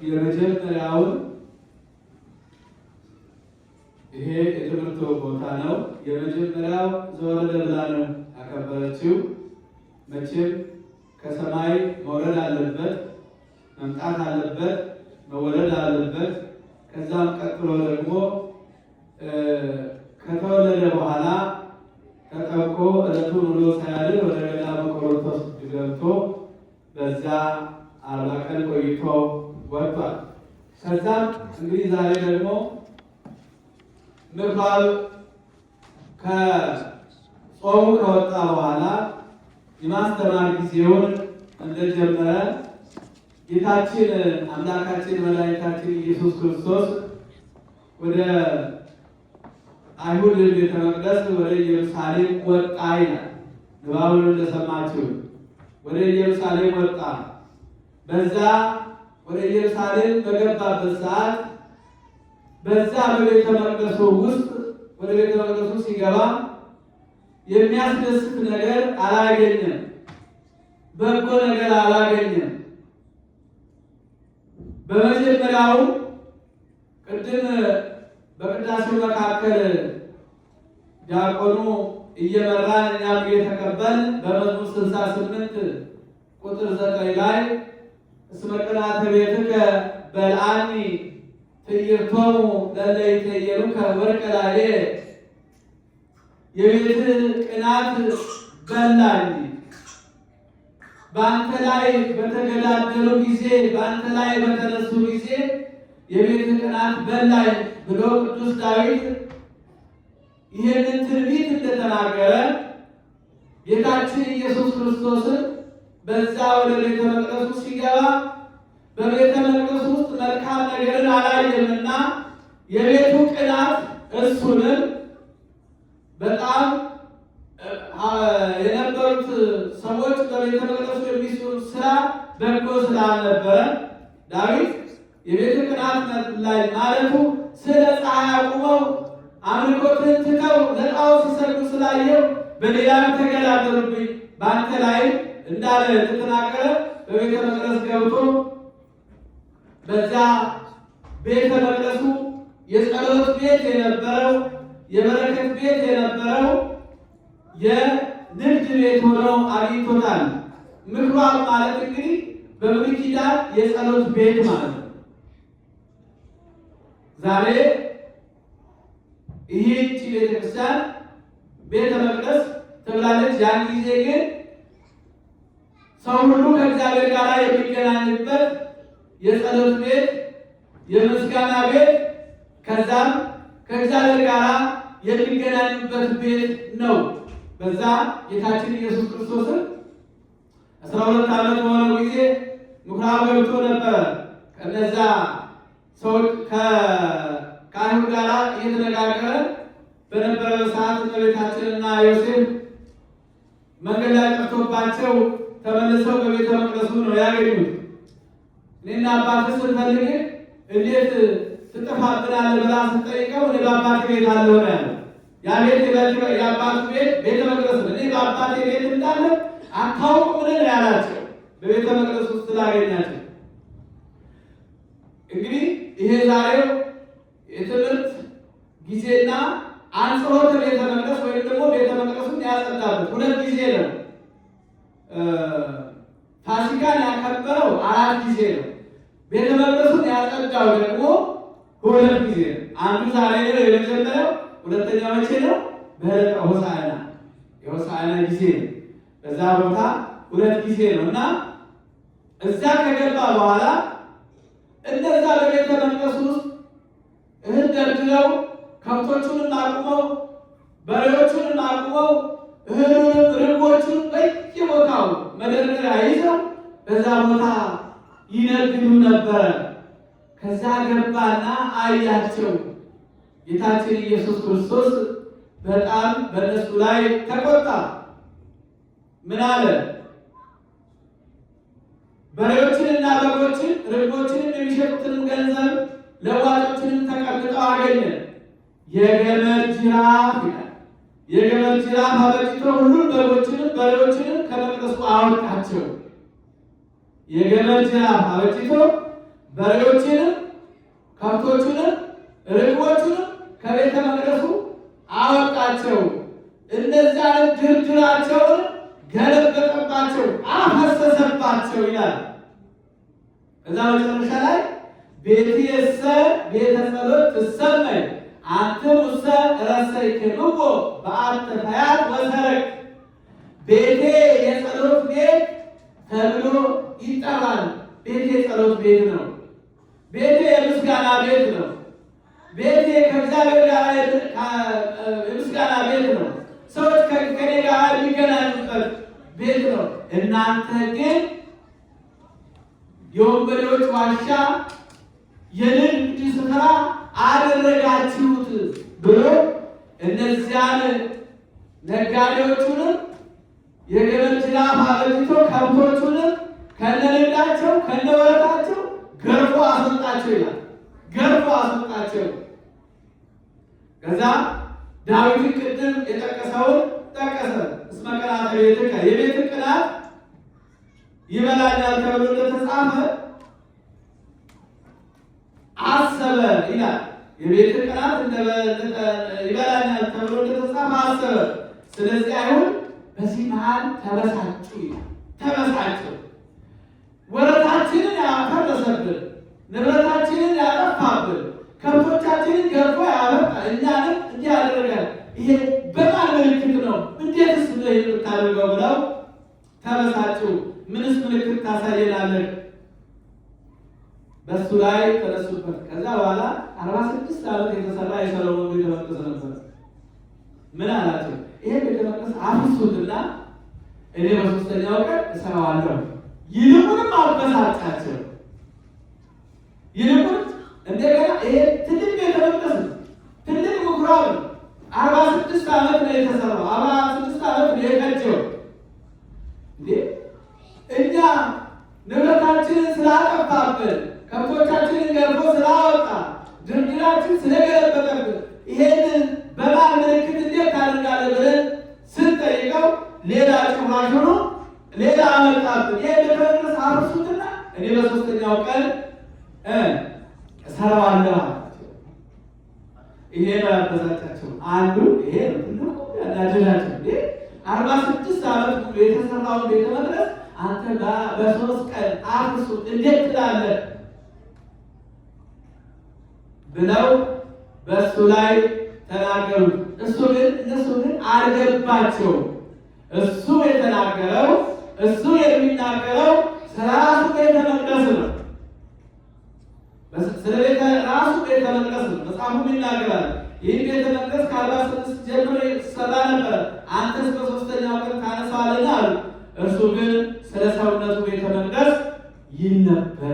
የመጀመሪያውን ይሄ የትምህርት ቦታ ነው። የመጀመሪያው ዘወረደ ብላ ነው ያከበረችው። መቼም ከሰማይ መውረድ አለበት፣ መምጣት አለበት፣ መወለድ አለበት። ከዛም ቀጥሎ ደግሞ ከተወለደ በኋላ ተጠምቆ ዕለቱን ውሎ ሳያድር ወደ ገዳመ ቆሮንቶስ ገብቶ በዛ 40 ቀን ቆይቶ ወጥቷል። ከዛም እንግዲህ ዛሬ ደግሞ ምኩራብ ከጾሙ ከወጣ በኋላ የማስተማር ጊዜውን እንደጀመረ ጌታችን አምላካችን መድኃኒታችን ኢየሱስ ክርስቶስ ወደ አይሁድ ቤተ መቅደስ ወደ ኢየሩሳሌም ወጣ ይላል። ንባቡን እንደሰማችሁ ወደ ኢየሩሳሌም ወጣ። በዛ ወደ ኢየሩሳሌም በገባበት ሰዓት በዛ በቤተ መቅደሱ ውስጥ ወደ ቤተ መቅደሱ ሲገባ የሚያስደስት ነገር አላገኘም። በጎ ነገር አላገኘም። በመጀመሪያው ቅድም በቅዳሴው መካከል ዲያቆኑ እየመራን እኛም እየተቀበልን በመዝሙር 68 ቁጥር 9 ላይ እስመ ቅንዓተ ቤትከ በልዓኒ ትዕይርቶሙ ለእለ ይትዔየሉከ ወርቀ ላዕሌየ፣ የቤትህ ቅናት በላኝ። በአንተ ላይ በተገዳደሩ ጊዜ፣ በአንተ ላይ በተነሱ ጊዜ የቤትህ ቅናት በላኝ ብሎ ቅዱስ ዳዊት ይህንን ትንቢት እንደተናገረ ጌታችን ኢየሱስ ክርስቶስን በዛ ወደ ቤተ መቅደሱ ሲገባ በቤተ መቅደሱ ውስጥ መልካም ነገርን አላየምና የቤቱ ቅናት እሱንም በጣም የነበሩት ሰዎች በቤተ መቅደሱ የሚሰሩት ስራ በጎ ስላልነበረ ዳዊት የቤተ ቅናት ላይ ማለቱ ስለ ፀሐይ አቁመው አምልኮትን ትተው ለጣዖት ሲሰግዱ ስላየው በሌላም ተገዳደሩብኝ በአንተ ላይ እንዳለ ተናገረ። በቤተ መቅደስ ገብቶ በዛ ቤተ መቅደሱ የጸሎት ቤት የነበረው የበረከት ቤት የነበረው የንግድ ቤት ሆኖ አግኝቶታል። ምኩራብ ማለት እንግዲህ በብሉይ ኪዳን የጸሎት ቤት ማለት ነው። ዛሬ ይህች ቤተክርስቲያን ቤተ መቅደስ ተብላለች። ያን ጊዜ ግን ሰው ሁሉ ከእግዚአብሔር ጋር የሚገናኝበት የጸሎት ቤት፣ የምስጋና ቤት፣ ከዛም ከእግዚአብሔር ጋር የሚገናኙበት ቤት ነው። በዛ ጌታችን ኢየሱስ ክርስቶስን 12 ዓመት በሆነው ጊዜ ምኩራብ ገብቶ ነበረ። ከነዛ ሰዎች ከአይሁድ ጋር እየተነጋገረ በነበረ ሰዓት እመቤታችንና ዮሴፍ መንገድ ላይ ጠፍቶባቸው ተመልሰው በቤተ መቅደሱ ነው ያገኙት። እኔና አባትህ ስንፈልግ እንዴት ትጠፋብናለህ ብላ ስትጠይቀው እኔ በአባቴ ቤት አለሁ ነው ያለው። ያ ቤት የአባቱ ቤት ቤተ መቅደስ ነው። እኔ በአባቴ ቤት እንዳለ አታውቁምን ነው ያላቸው በቤተ መቅደስ ውስጥ ስላገኛቸው። እንግዲህ ይሄ ዛሬው የትምህርት ጊዜና አንጽሖተ ቤተ መቅደስ ወይም ደግሞ ቤተ መቅደሱን ያጸዳበት 2 ጊዜ ነው። ፋሲካን ያከበረው 4 ጊዜ ነው። ቤተ መቅደሱን ያጸዳው ደግሞ 2 ጊዜ ነው። አንዱ ዛሬ ነው የመጀመሪያው፣ ሁለተኛው መቼ ነው? በዕለተ ሆሳዕና የሆሳዕና ጊዜ ነው። በዛ ቦታ 2 ጊዜ ነው እና እዛ ከገባ በኋላ እነዛ በቤተ መቅደሱ ውስጥ እህል ደርድረው ከብቶቹንም አቁመው በሬዎቹንም አቁመው እህሉንም ርግቦቹን በየቦታው መደርደሪያ ይዘው በዛ ቦታ ይነግዱ ነበረ። ከዛ ገባና አያቸው። ጌታችን ኢየሱስ ክርስቶስ በጣም በእነሱ ላይ ተቆጣ። ምን አለ? በሬዎችንና በጎችን ርግቦችንም የሚሸጡትንም ገንዘብ ለዋጮችንም ተቀምጠው አገኘ። የገመድ ጅራፍ ይላል። የገመድ ጅራፍ አበጅቶ ሁሉም በጎችንም በሬዎችንም ከመቅደሱ አወጣቸው። የገመድ ጅራፍ አበጅቶ በሬዎችንም ከብቶቹንም ርግቦቹንም ከቤተ መቅደሱ አወጣቸው። እነዚያን ድርድራቸውን ገለበጠባቸው፣ አፈሰሰባቸው ይላል። እዛ መጨረሻ ላይ ቤትየሰ ቤተ ጸሎት ትሰመይ አንትሙሰ ረሰይክምዎ በአተ ፈያት ወሰረቅ። ቤቴ የጸሎት ቤት ተብሎ ይጠራል። ቤቴ የጸሎት ቤት ነው። ቤቴ የምስጋና ቤት ነው። ቤቴ ከእግዚአብሔር ጋር የምስጋና ቤት ነው። ሰዎች ከኔ ጋር የሚገናኙበት ቤት ነው። እናንተ ግን የወንበዴዎች ዋሻ፣ የንግድ ስፍራ አደረጋችሁት ብሎ እነዚያን ነጋዴዎቹንም የገበል ጅራፍ አበጅቶ ከብቶቹንም ከነንግዳቸው ከነበረታቸው ገርፎ አስወጣቸው ይላል። ገርፎ አስወጣቸው። ከዛ ዳዊትን ቅድም የጠቀሰውን ጠቀሰ። እስመ ቅንዓተ ቤትከ የቤት ቅንዓት ይበላኛል ተብሎ እንደተጻፈ አሰበ ይላል። የቤት ቅንዓት ይበላኛል ተብሎ እንደተጻፈ አሰበ። ስለዚህ አይሁን በዚህ መሃል ተበሳጩ ይላል። ተበሳጩ። ወረታችንን ያፈረሰብን፣ ንብረታችንን ያጠፋብን፣ ከብቶቻችንን ገርፎ ያበቃ፣ እኛንም እንዲህ ያደረገ ይሄ በማን ምልክት ነው? እንዴትስ ነው የምታደርገው? ብለው ተበሳጩ። ምንስ ምልክት ታሳየናለህ? በሱ ላይ ተነሱበት። ከዛ በኋላ 46 ዓመት የተሰራ የሰሎሞን ቤተ መቅደስ ነበር። ምን አላቸው? ይሄ ቤተ መቅደስ አፍርሱትና እኔ በሶስተኛው ቀን እሰራዋለሁ። ይልቁንም አበሳጫቸው። ይልቁንም እንደገና ይሄ ትልቅ ቤተ መቅደስ ትልቅ ምኩራብ 46 ዓመት ነው የተሰራው። 46 ዓመት ነው የፈጀው። እንዴ እኛ ንብረታችንን ስላጠፋብን፣ ከብቶቻችንን ገርፎ ስላወጣ፣ ድርድራችን ስለገለበጠብን ይሄንን በማን ምልክት እንዴት ታደርጋለህ ብለን ስንጠይቀው ሌላ ጭራሽ ሆኖ ሌላ አመጣብን። ይሄ ቤተ መቅደስ አፍርሱትና እኔ በሶስተኛው ቀን እሰራዋለሁ አላቸው። ይሄ ነው ያበሳጫቸው። አንዱ ይሄ ነው ትልቁ ያናደዳቸው። 46 ዓመት ሙሉ የተሰራውን ቤተ መቅደስ አንተ በ3 ቀን አፍርሱት እንዴት ትላለህ? ብለው በእሱ ላይ ተናገሩት። እነሱ ግን አልገባቸውም። እሱ የተናገረው እሱ የሚናገረው ስለራሱ ቤተ መቅደስ ነው። ስለ ራሱ ቤተ መቅደስ ነው። መጽሐፉም ይናገራል። ይህ ቤተ መቅደስ ከ46 ጀምሮ ይሰራ ነበር፣ አንተስ በሶስተኛው ቀን ታነሳዋለህ አሉ። እርሱ ግን ስለ ሰውነቱ ቤተ መቅደስ ይነበረ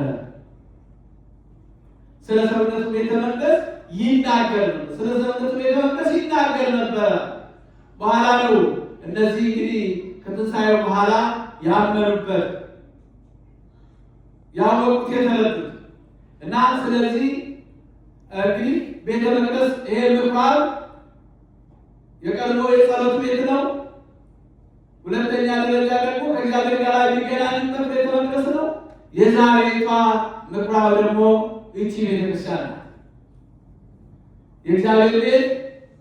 ስለ ሰውነቱ ቤተ መቅደስ ይናገር ነው። ስለ ሰውነቱ ቤተ መቅደስ ይናገር ነበረ። በኋላ ነው እነዚህ እንግዲህ ከትንሣኤው በኋላ ያመኑበት ያወቁት የተረዱት እና ስለዚህ እንግዲህ ቤተ መቅደስ ይሄ ምኩራብ የቀድሞ የጸሎት ቤት ነው። ሁለተኛ ደረጃ ደግሞ ከእግዚአብሔር ጋር የሚገናኝበት ቤተ መቅደስ ነው። የዛሬቷ ምኩራብ ደግሞ ይቺ ቤተክርስቲያን ናት። የእግዚአብሔር ቤት፣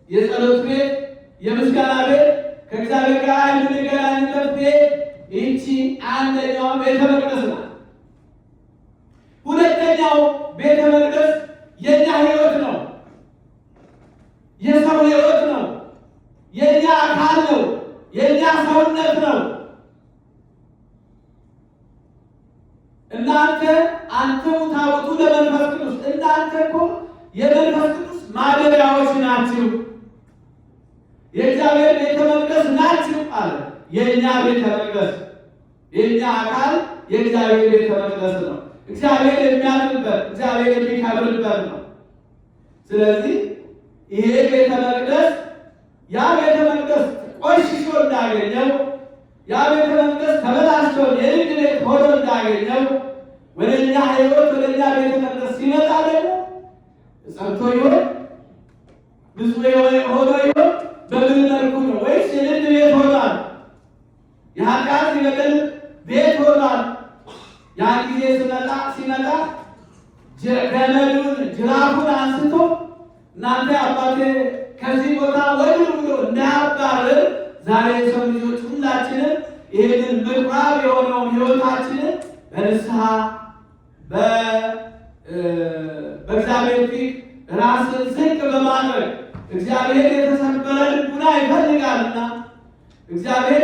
የጸሎት ቤት፣ የምስጋና ቤት፣ ከእግዚአብሔር ጋር የምንገናኝበት ቤት ይቺ አንደኛዋ ቤተ መቅደስ ናት። ሁለተኛው ቤተ መቅደስ የኛ ሕይወት ነው። የሰው ሕይወት ነው። የኛ አካል ነው። የኛ ሰውነት ነው። እናንተ አንትሙ ታቦቱ ለመንፈስ ቅዱስ፣ እናንተ እኮ የመንፈስ ቅዱስ ማደሪያዎች ናችሁ፣ የእግዚአብሔር ቤተ መቅደስ ናችሁ አለ። የኛ ቤተ መቅደስ የኛ አካል የእግዚአብሔር ቤተ መቅደስ ነው። እግዚአብሔር የሚያድርበት እግዚአብሔር የሚከብርበት ነው። ስለዚህ ይሄ ቤተ መቅደስ ያ ቤተ መቅደስ ቆሽሾ እንዳገኘው ያ ቤተ መቅደስ ተበላሽቶ የንግድ ቤት ሆኖ እንዳገኘው ወደኛ ሕይወት ወደኛ ቤተ መቅደስ ሲመጣ ደግሞ ጸንቶ ይሆን ብዙ ሆኖ ይሆን? በምን መልኩ ነው? ወይስ የንግድ ቤት ሆኗል? የኃጢአት የበደል ቤት ሆኗል? ያን ጊዜ ሲመጣ ገመዱን ጅራፉን አንስቶ እናንተ አባቴ ከዚህ ቦታ ወግዱ ብሎ እንዳያባርር ዛሬ የሰው ልጆች ሁላችንም ይህንን ምኩራብ የሆነውን ሕይወታችንን በንስሐ በእግዚአብሔር ፊት ራስን ዝቅ በማድረግ እግዚአብሔር የተሰበረ ልቡና ይፈልጋልና እግዚአብሔር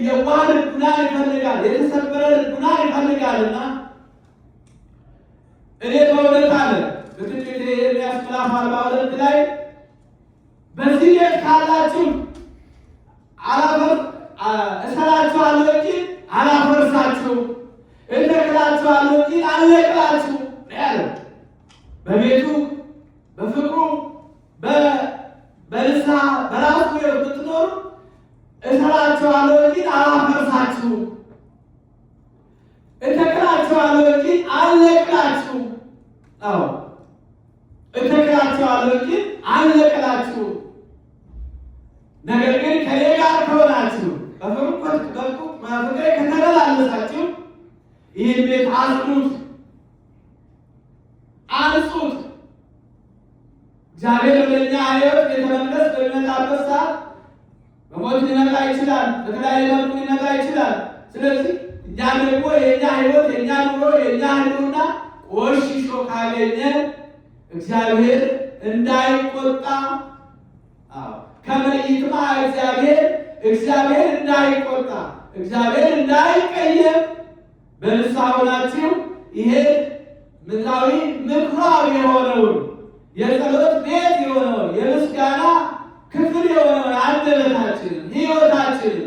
የዋህ ልቡና ይፈልጋል፣ የተሰበረ ልቡና ይፈልጋልና እኔ በእውነት አለ በትንቢተ ኤርምያስ ምዕራፍ 42 ላይ በዚህ ቤት ካላችሁ እሰራችኋለሁ እንጂ አላፈርሳችሁም፣ እተክላችኋለሁ እንጂ አልነቅላችሁም ያለው። በቤቱ በፍቅሩ በንስሐ በራሱ የምትኖሩ እሰራችኋለሁ እንጂ አላፈርሳችሁም፣ እተክላችኋለሁ እንጂ አልነቅላችሁም። አዎ እተክላችኋለሁ እንጂ አልነቅላችሁም። ነገር ግን ከኔ ጋር ከሆናችሁ በፍቅር ከተመላለሳችሁ ይህን ቤት አጽኑት፣ አንጹት። እግዚአብሔር ወደኛ ሕይወት ቤተ መቅደስ በሚመጣበት ሰዓት በሞት ሊመጣ ይችላል፣ በተለያየ መልኩ ሊመጣ ይችላል። ስለዚህ እኛ ደግሞ የእኛ ሕይወት የእኛ ኑሮ የእኛ ህልውና ቆሽሾ ካገኘ እግዚአብሔር እንዳይቆጣ ከመይትማ እግዚአብሔር እንዳይቆጣ እግዚአብሔር እንዳይቀየም በንስሐ ሆናችሁ ይሄ ምድራዊ ምኩራብ የሆነውን የጸሎት ቤት የሆነውን የምስጋና ክፍል የሆነውን አንደበታችንን ሕይወታችንን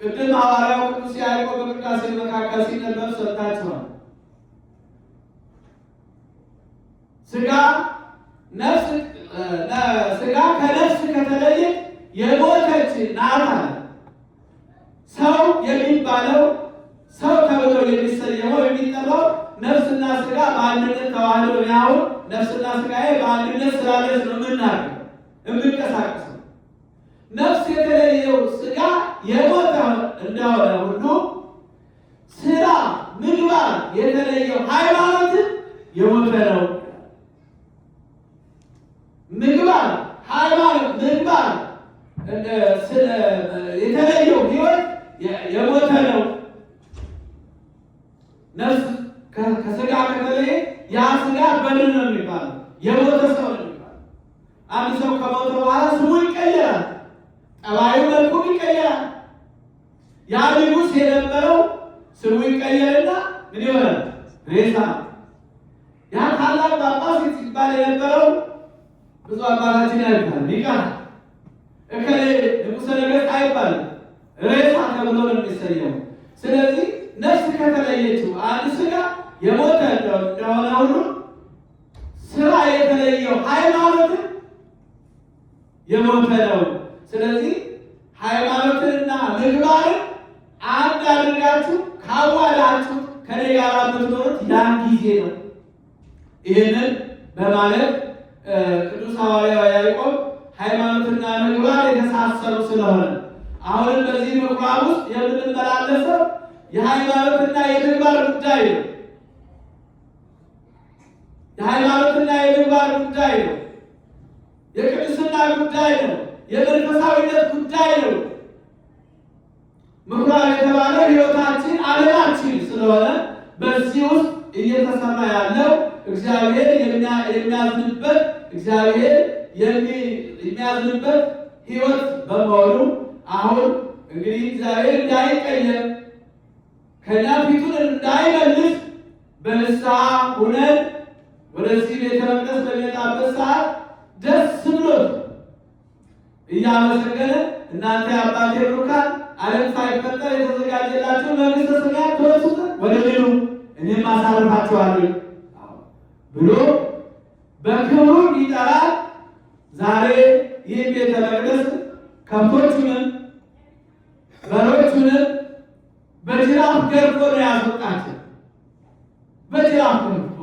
ቅድም ሐዋርያው ቅዱስ ያዕቆብ በቅዳሴ መካከል ሲነበብ ሰምታችኋል። ሥጋ ከነፍስ ከተለየ የሞተች ናት አለ። ሰው የሚባለው ሰው ተብሎ የሚሰየመው የሚጠራው ነፍስና ሥጋ በአንድነት ተዋህዶ ያው ነፍስና ሥጋዬ በአንድነት ስላለች ነው የምናገር የምንቀሳቀሰው። ነፍስ የተለየው ሥጋ የሞተ እንደሆነ ሁሉ ስራ ምግባር የተለየው ሃይማኖት የሞተ ነው። ምግባር ሃይማኖት ምግባር የተለየው ሕይወት የሞተ ነው። ነፍስ ከሥጋ ከተለየ ያ ሥጋ በድን ነው የሚባለው፣ የሞተ ሰው ነው የሚባለው። አንድ ሰው ከሞተ በኋላ ስሙ ይቀየራል፣ ጠባዩ መልኩም ይቀየራል። ያ ንጉሥ የነበረው ስሙ ይቀየርና ምን ይሆናል? ሬሳ። ያ ታላቅ ጳጳስ ሲባል የነበረው ብዙ አባታችን አይባልም፣ ይቀራል። እከሌ ንጉሠ ነገሥት አይባልም፣ ሬሳ ተብሎ ነው የሚሰየው። ስለዚህ ነፍስ ከተለየችው አንድ ሥጋ የሞተ እንደሆነ ሁሉ ስራ የተለየው ሃይማኖት የሞተ ነው። ስለዚህ ሃይማኖትንና ምግባርን አንድ አድርጋችሁ ካዋላችሁ ከኔ ጋር የምትኖሩት ያን ጊዜ ነው። ይህንን በማለት ቅዱስ ሐዋርያው ያዕቆብ ሃይማኖትና ምግባር የተሳሰሩ ስለሆነ አሁንም በዚህ ምኩራብ ውስጥ የምንመላለሰው የሃይማኖትና የምግባር ጉዳይ ነው። የሃይማኖትና የምግባር ጉዳይ ነው። የቅድስና ጉዳይ ነው። የመንፈሳዊነት ጉዳይ ነው። ምኩራብ የተባለው ሕይወታችን ዓለማችን ስለሆነ በዚህ ውስጥ እየተሰራ ያለው እግዚአብሔር የሚያዝንበት እግዚአብሔር የሚያዝንበት ሕይወት በመሆኑ አሁን እንግዲህ እግዚአብሔር እንዳይቀየም ከእኛ ፊቱን እንዳይመልስ በንስሐ ሆነን ወደዚህ ቤተ መቅደስ በሚመጣበት ሰዓት ደስ ብሎት እያመሰገነ እናንተ የአባቴ ብሩካን ዓለም ሳይፈጠር የተዘጋጀላችሁ መንግሥተ ሰማያት ትወርሱ ዘንድ ወደ ሌሉ እኔም አሳርፋችኋለሁ ብሎ በክብሩ ይጠራል። ዛሬ ይህ ቤተ መቅደስ ከብቶቹንም በሮቹንም በጅራፍ ገርፎ ነው ያስወጣቸው። በጅራፍ ገርፎ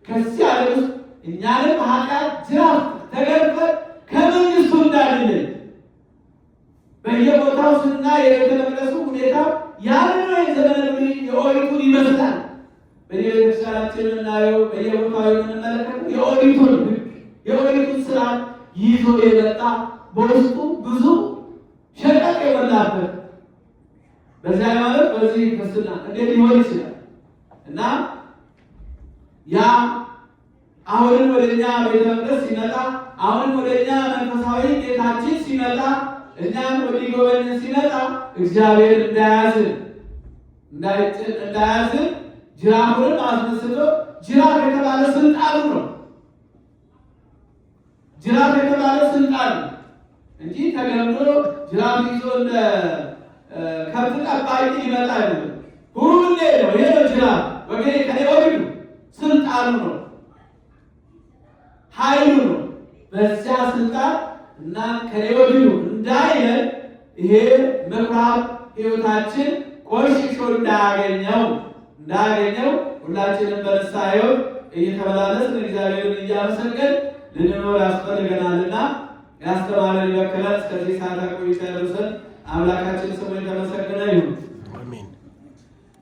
ከዚህ ዓለም ውስጥ እኛንም ኃጢአት ጅራፍ ተገርፈን ከመንግሥቱ እንዳንለይ በየቦታው ስናይ የቤተ መቅደሱ ሁኔታ ያንን የዘመነ የኦሪቱን ይመስላል። በየቤተክርስቲያናችን የምናየው በየቦታው የምንመለከተው የኦሪቱን ስርዓት ይዞ የመጣ በውስጡ ብዙ ሸቀጥ የሞላበት በዚህ ሃይማኖት በዚህ ክርስትና እንዴት ሊሆን ይችላል? እና ያ አሁንም ወደኛ ቤተ መቅደስ ሲመጣ አሁንም ወደኛ መንፈሳዊ ጌታችን ሲመጣ እኛም ወዲጎበኝ ሲመጣ እግዚአብሔር እንዳያዝን ጅራፉንም አስነስቶ ጅራፍ የተባለ ስልጣኑ ነው። ጅራፍ የተባለ ስልጣን እንጂ ተገምዶ ጅራፍ ይዞ እንደ ከብት ጠባቂ ሊመጣ አይደለም። ሁሉም ነው። ይሄ ነው ጅራፍ ወገኔ፣ ከኔ ወዲሁ ስልጣኑ ነው፣ ኃይሉ ነው። በዚያ ስልጣን እና ከኔ ወዲሁ እንዳይለን ይሄ ምኩራብ ሕይወታችን ቆሽሾ እንዳያገኘው ሁላችንም በንስሐ ሕይወት እየተመላለስን እግዚአብሔርን እያመሰገን ልንኖር ያስፈልገናልና ያስተማረን ይመክረን። እስከዚህ ሰዓት ቆይታ ያደረሰን አምላካችን ስሙ የተመሰገነ ይሁን።